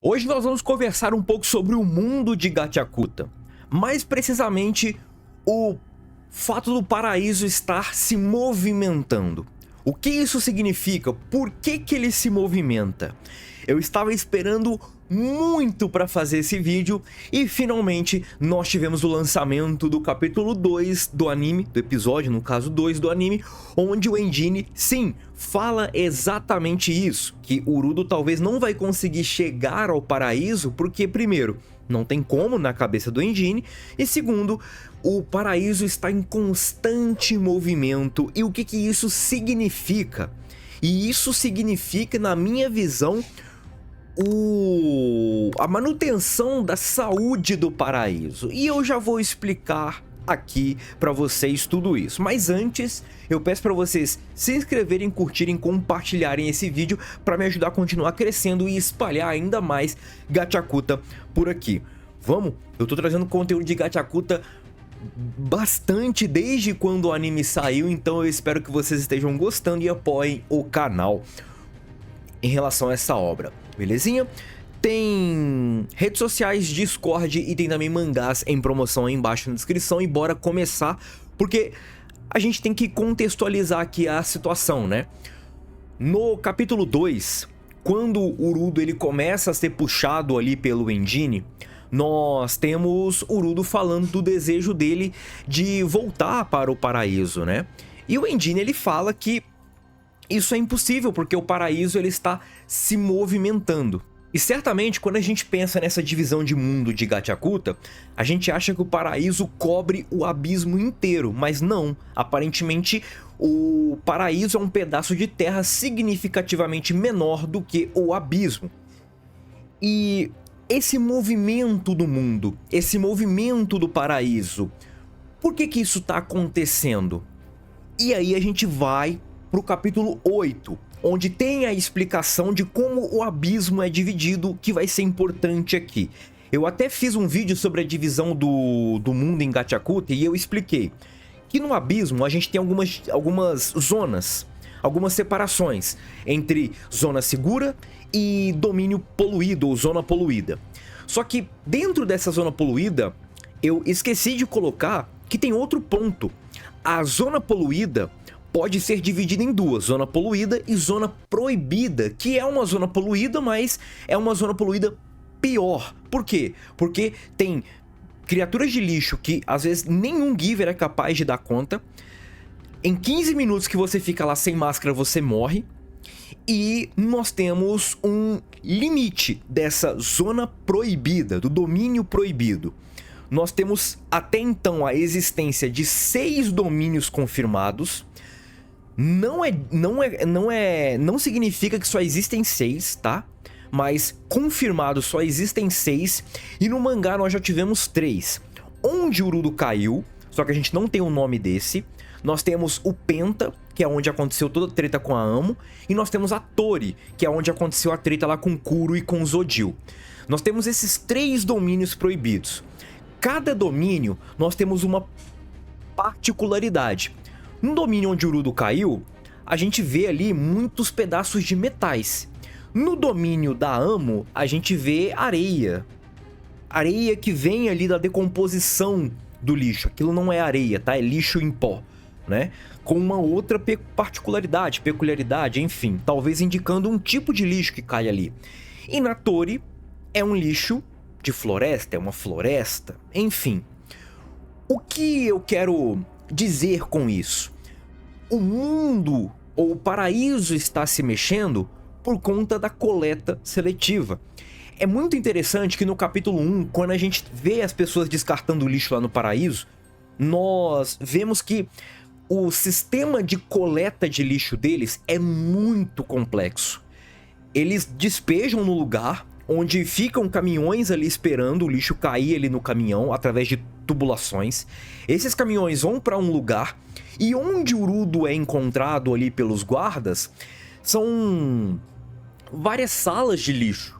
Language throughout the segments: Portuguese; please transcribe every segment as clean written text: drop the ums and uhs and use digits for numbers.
Hoje nós vamos conversar um pouco sobre o mundo de Gachakuta, mais precisamente o fato do paraíso estar se movimentando. O que isso significa? Por que ele se movimenta? Eu estava esperando muito para fazer esse vídeo e finalmente nós tivemos o lançamento do capítulo 2 do anime, do episódio, no caso 2 do anime, onde o Engine, sim, fala exatamente isso, que Urudo talvez não vai conseguir chegar ao paraíso porque, primeiro, não tem como na cabeça do Engine, e segundo, o paraíso está em constante movimento. E o que isso significa? E isso significa, na minha visão, a manutenção da saúde do paraíso. E eu já vou explicar aqui para vocês tudo isso. Mas antes, eu peço para vocês se inscreverem, curtirem, compartilharem esse vídeo para me ajudar a continuar crescendo e espalhar ainda mais Gachakuta por aqui. Vamos? Eu tô trazendo conteúdo de Gachakuta bastante desde quando o anime saiu, então eu espero que vocês estejam gostando e apoiem o canal em relação a essa obra, belezinha? Tem redes sociais, Discord e tem também mangás em promoção aí embaixo na descrição. E bora começar, porque a gente tem que contextualizar aqui a situação, né? No capítulo 2, quando o Urudo ele começa a ser puxado ali pelo Engine, nós temos Urudo falando do desejo dele de voltar para o paraíso, né? E o Engine ele fala que isso é impossível porque o paraíso ele está se movimentando. E certamente quando a gente pensa nessa divisão de mundo de Gachakuta, a gente acha que o paraíso cobre o abismo inteiro, mas não. Aparentemente o paraíso é um pedaço de terra significativamente menor do que o abismo. E esse movimento do mundo, esse movimento do paraíso, por que isso está acontecendo? E aí a gente vai para o capítulo 8, onde tem a explicação de como o abismo é dividido, que vai ser importante aqui. Eu até fiz um vídeo sobre a divisão do mundo em Gachakuta e eu expliquei que no abismo a gente tem algumas zonas, algumas separações entre zona segura e domínio poluído ou zona poluída. Só que dentro dessa zona poluída, eu esqueci de colocar que tem outro ponto. A zona poluída pode ser dividida em duas, zona poluída e zona proibida, que é uma zona poluída, mas é uma zona poluída pior. Por quê? Porque tem criaturas de lixo que às vezes nenhum giver é capaz de dar conta. Em 15 minutos que você fica lá sem máscara, você morre. E nós temos um limite dessa zona proibida, do domínio proibido. Nós temos até então a existência de 6 domínios confirmados. Não significa que só existem 6, tá? Mas confirmados só existem 6. E no mangá nós já tivemos 3. Onde Urudo caiu, só que a gente não tem o nome desse. Nós temos o Penta, que é onde aconteceu toda a treta com a Amo. E nós temos a Tori, que é onde aconteceu a treta lá com Kuro e com Zodil. Nós temos esses 3 domínios proibidos. Cada domínio nós temos uma particularidade. No domínio onde Urudo caiu, a gente vê ali muitos pedaços de metais. No domínio da Amo, a gente vê areia. Areia que vem ali da decomposição do lixo. Aquilo não é areia, tá? É lixo em pó, né? Com uma outra peculiaridade, enfim. Talvez indicando um tipo de lixo que cai ali. E na Tori, é um lixo de floresta, é uma floresta, enfim. O que eu quero dizer com isso? O mundo ou o paraíso está se mexendo por conta da coleta seletiva. É muito interessante que no capítulo 1, quando a gente vê as pessoas descartando lixo lá no paraíso, nós vemos que o sistema de coleta de lixo deles é muito complexo. Eles despejam no lugar onde ficam caminhões ali esperando o lixo cair ali no caminhão através de tubulações. Esses caminhões vão para um lugar e onde o Urudo é encontrado ali pelos guardas são várias salas de lixo.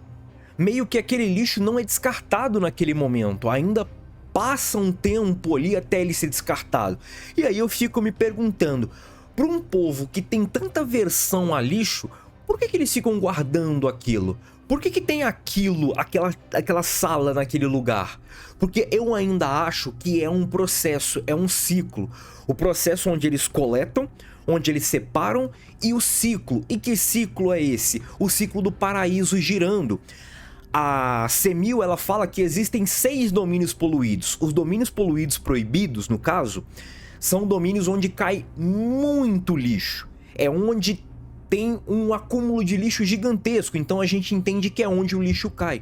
Meio que aquele lixo não é descartado naquele momento, ainda passa um tempo ali até ele ser descartado. E aí eu fico me perguntando, para um povo que tem tanta aversão a lixo, por que eles ficam guardando aquilo? Por que que tem aquela sala naquele lugar? Porque eu ainda acho que é um processo, é um ciclo. O processo onde eles coletam, onde eles separam, e o ciclo. E que ciclo é esse? O ciclo do paraíso girando. A C1000, ela fala que existem 6 domínios poluídos. Os domínios poluídos proibidos, no caso, são domínios onde cai muito lixo. É onde tem um acúmulo de lixo gigantesco, então a gente entende que é onde o lixo cai.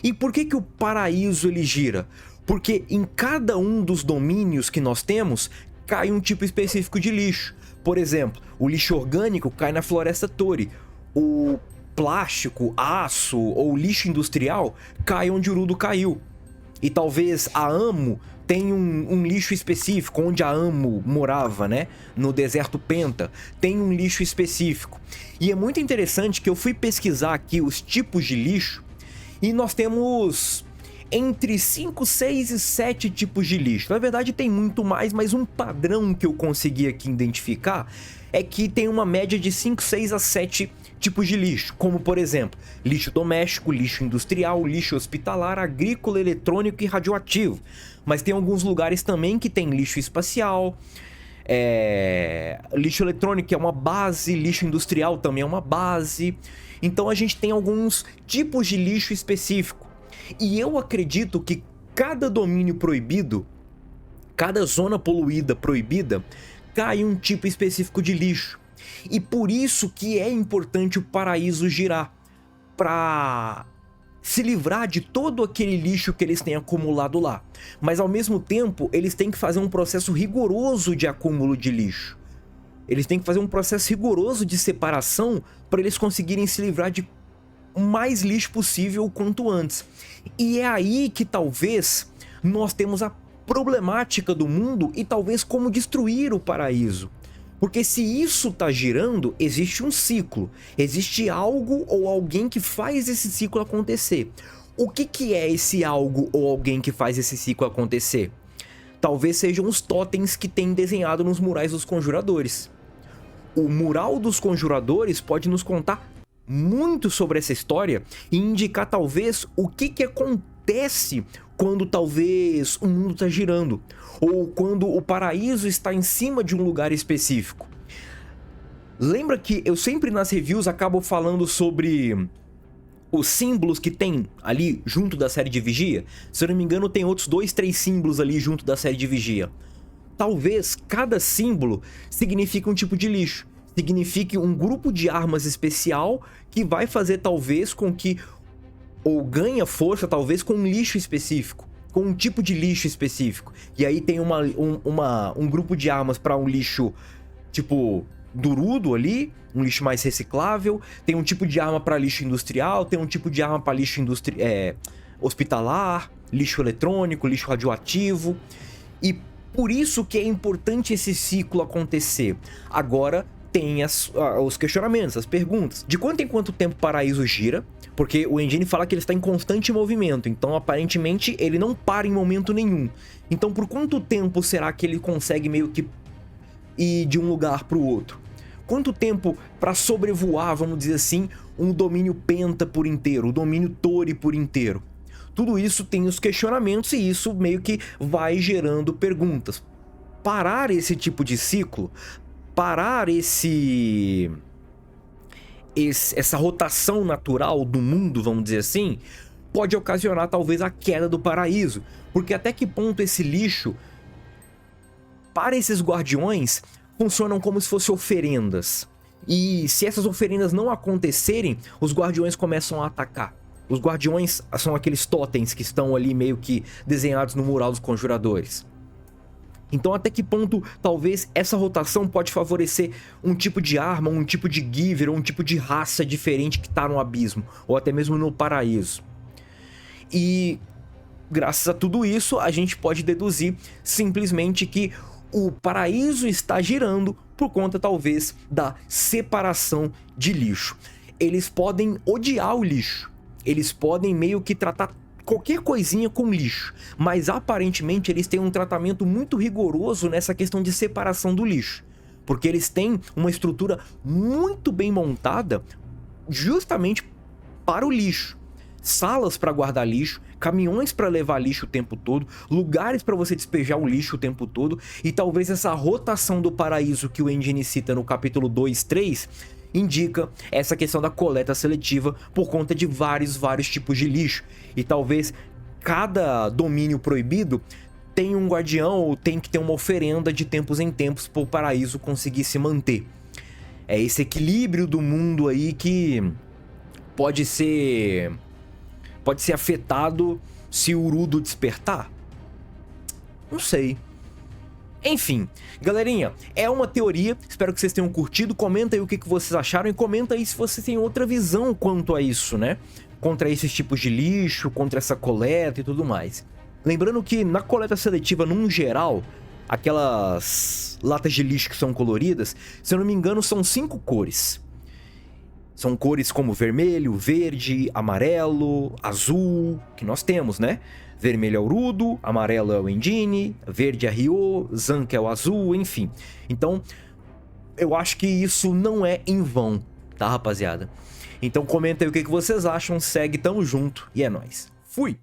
E por que que o paraíso ele gira? Porque em cada um dos domínios que nós temos, cai um tipo específico de lixo. Por exemplo, o lixo orgânico cai na floresta Tori. O plástico, aço ou lixo industrial cai onde o Urudo caiu. E talvez a Amo tenha um lixo específico, onde a Amo morava, né? No deserto Penta, tem um lixo específico. E é muito interessante que eu fui pesquisar aqui os tipos de lixo, e nós temos entre 5, 6 e 7 tipos de lixo. Na verdade tem muito mais, mas um padrão que eu consegui aqui identificar é que tem uma média de 5, 6 a 7 tipos de lixo, como por exemplo, lixo doméstico, lixo industrial, lixo hospitalar, agrícola, eletrônico e radioativo. Mas tem alguns lugares também que tem lixo espacial, lixo eletrônico que é uma base, lixo industrial também é uma base. Então a gente tem alguns tipos de lixo específico. E eu acredito que cada domínio proibido, cada zona poluída proibida, cai um tipo específico de lixo. E por isso que é importante o paraíso girar, para se livrar de todo aquele lixo que eles têm acumulado lá. Mas ao mesmo tempo, eles têm que fazer um processo rigoroso de acúmulo de lixo. Eles têm que fazer um processo rigoroso de separação para eles conseguirem se livrar de o mais lixo possível o quanto antes. E é aí que talvez nós temos a problemática do mundo e talvez como destruir o paraíso. Porque se isso tá girando, existe um ciclo, existe algo ou alguém que faz esse ciclo acontecer. O que que é esse algo ou alguém que faz esse ciclo acontecer? Talvez sejam os totens que tem desenhado nos murais dos conjuradores. O mural dos conjuradores pode nos contar muito sobre essa história e indicar talvez o que que acontece quando talvez o mundo está girando, ou quando o paraíso está em cima de um lugar específico. Lembra que eu sempre nas reviews acabo falando sobre os símbolos que tem ali junto da série de Vigia? Se eu não me engano tem outros 2, 3 símbolos ali junto da série de Vigia. Talvez cada símbolo signifique um tipo de lixo, signifique um grupo de armas especial que vai fazer talvez com que, ou ganha força talvez com um lixo específico, com um tipo de lixo específico. E aí tem um grupo de armas para um lixo tipo durudo ali, um lixo mais reciclável, tem um tipo de arma para lixo industrial, tem um tipo de arma para lixo hospitalar, lixo eletrônico, lixo radioativo. E por isso que é importante esse ciclo acontecer. Agora tem os questionamentos, as perguntas. De quanto em quanto tempo o paraíso gira? Porque o engine fala que ele está em constante movimento, então aparentemente ele não para em momento nenhum. Então por quanto tempo será que ele consegue meio que ir de um lugar para o outro? Quanto tempo para sobrevoar, vamos dizer assim, um domínio Penta por inteiro, o domínio Tori por inteiro? Tudo isso tem os questionamentos e isso meio que vai gerando perguntas. Parar esse tipo de ciclo, parar essa rotação natural do mundo, vamos dizer assim, pode ocasionar talvez a queda do paraíso. Porque até que ponto esse lixo, para esses guardiões, funcionam como se fossem oferendas. E se essas oferendas não acontecerem, os guardiões começam a atacar. Os guardiões são aqueles totens que estão ali meio que desenhados no mural dos conjuradores. Então até que ponto talvez essa rotação pode favorecer um tipo de arma, um tipo de giver, ou um tipo de raça diferente que está no abismo, ou até mesmo no paraíso. E graças a tudo isso a gente pode deduzir simplesmente que o paraíso está girando por conta talvez da separação de lixo. Eles podem odiar o lixo, eles podem meio que tratar qualquer coisinha com lixo, mas aparentemente eles têm um tratamento muito rigoroso nessa questão de separação do lixo, porque eles têm uma estrutura muito bem montada justamente para o lixo. Salas para guardar lixo, caminhões para levar lixo o tempo todo, lugares para você despejar o lixo o tempo todo, e talvez essa rotação do paraíso que o engine cita no capítulo 2, 3, indica essa questão da coleta seletiva por conta de vários tipos de lixo. E talvez cada domínio proibido tem um guardião ou tem que ter uma oferenda de tempos em tempos para o paraíso conseguir se manter. É esse equilíbrio do mundo aí que pode ser afetado se o Urudo despertar? Não sei. Enfim, galerinha, é uma teoria, espero que vocês tenham curtido, comenta aí o que vocês acharam e comenta aí se vocês têm outra visão quanto a isso, né? Contra esses tipos de lixo, contra essa coleta e tudo mais. Lembrando que na coleta seletiva, num geral, aquelas latas de lixo que são coloridas, se eu não me engano, são 5 cores. São cores como vermelho, verde, amarelo, azul, que nós temos, né? Vermelho é o Urudo, amarelo é o Engine, verde é Ryo, Zank é o azul, enfim. Então, eu acho que isso não é em vão, tá, rapaziada? Então comenta aí o que vocês acham, segue, tamo junto e é nóis. Fui!